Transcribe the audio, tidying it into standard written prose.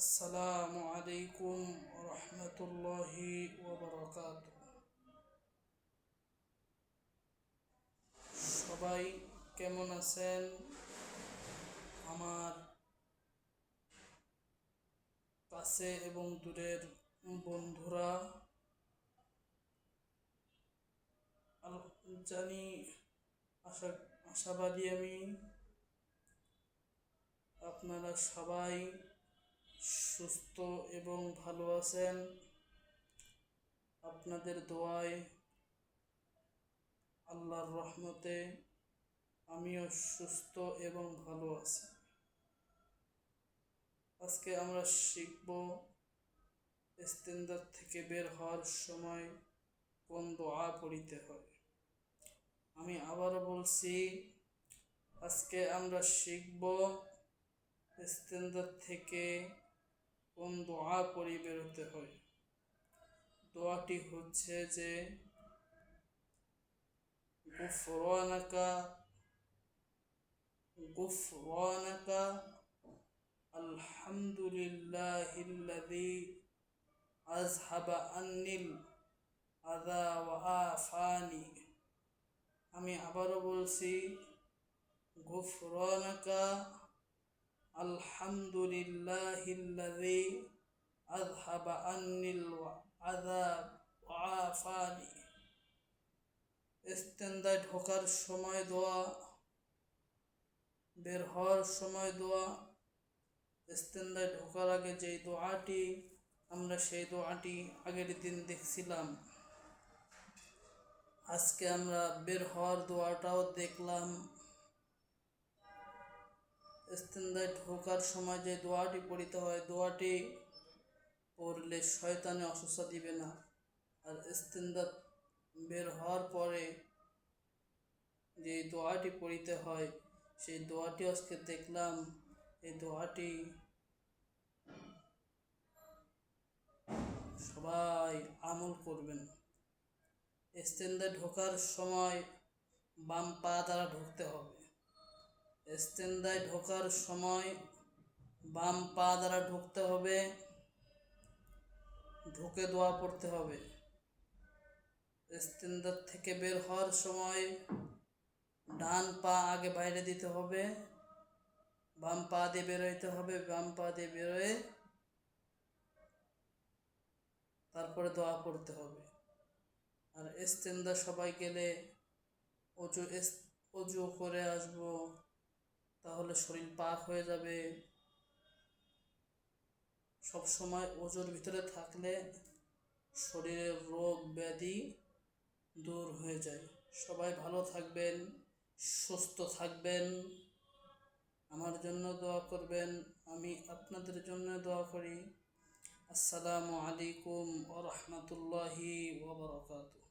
আসসালামু আলাইকুম রহমতুল্লাহি ওয়াবারাকাতুহু। সবাই কেমন আছেন? আমার কাছে এবং দূরের বন্ধুরা, জানি আশাবাদী আমি আপনারা সবাই সুস্থ এবং ভালো আছেন। আপনাদের দোয়ায়, আল্লাহর রহমতে আমিও সুস্থ এবং ভালো আছি। আজকে আমরা শিখব ইস্তেনজার থেকে বের হওয়ার সময় কোন দোয়া পড়িতে হয়। আমি আবারও বলছি, আজকে আমরা শিখব ইস্তেনজার থেকে কোন দোয়া পড়ি বেরোতে হয়। দোয়াটি হচ্ছে যে গুফরানাকা গুফরানাকা আলহামদুলিল্লাহিল্লাযী আযহাবা আন্নিল আযা ওয়া আফানি। আমি আবারও বলছি, গুফরানাকা আলহামদুলিল্লাহিল্লাযী আযহাবা আন্নিল আযা ওয়া আফানি। ইস্তেনজায় ঢোকার সময় দোয়া, বের হওয়ার সময় দোয়া। ইস্তেনজায় ঢোকার আগে যেই দোয়াটি, আমরা সেই দোয়াটি আগের দিন দেখছিলাম। আজকে আমরা বের হওয়ার দোয়াটাও দেখলাম। ইস্তেনজায় ঢোকার সময় যে দোয়াটি পড়িতে হয়, দোয়াটি পড়লে শয়তানে অসুস্থ দিবে না। আর ইস্তেনজা বের হওয়ার পরে যে দোয়াটি পড়িতে হয়, সেই দোয়াটি আজকে দেখলাম। এই দোয়াটি সবাই আমল করবেন। ইস্তেনজায় ঢোকার সময় বাম পা দ্বারা ঢুকতে হবে। ইস্তেনজায় ঢোকার সময় বাম পা দ্বারা ঢুকতে হবে, ঢুকে দোয়া পড়তে হবে। ইস্তেনজার থেকে বের হওয়ার সময় ডান পা আগে বাইরে দিতে হবে, বাম পা দিয়ে বেরোইতে হবে। বাম পা দিয়ে বেরোয় তারপরে দোয়া পড়তে হবে। আর ইস্তেনজা সবাই গেলে অজু করে আসবো, তাহলে শরীর পাক হয়ে যাবে। সব সময় অজুর ভিতরে থাকলে শরীরের রোগ ব্যাধি দূর হয়ে যায়। সবাই ভালো থাকবেন, সুস্থ থাকবেন, আমার জন্য দোয়া করবেন, আমি আপনাদের জন্য দোয়া করি। আসসালামু আলাইকুম ওয়া রাহমাতুল্লাহি ওয়া বারাকাতুহু।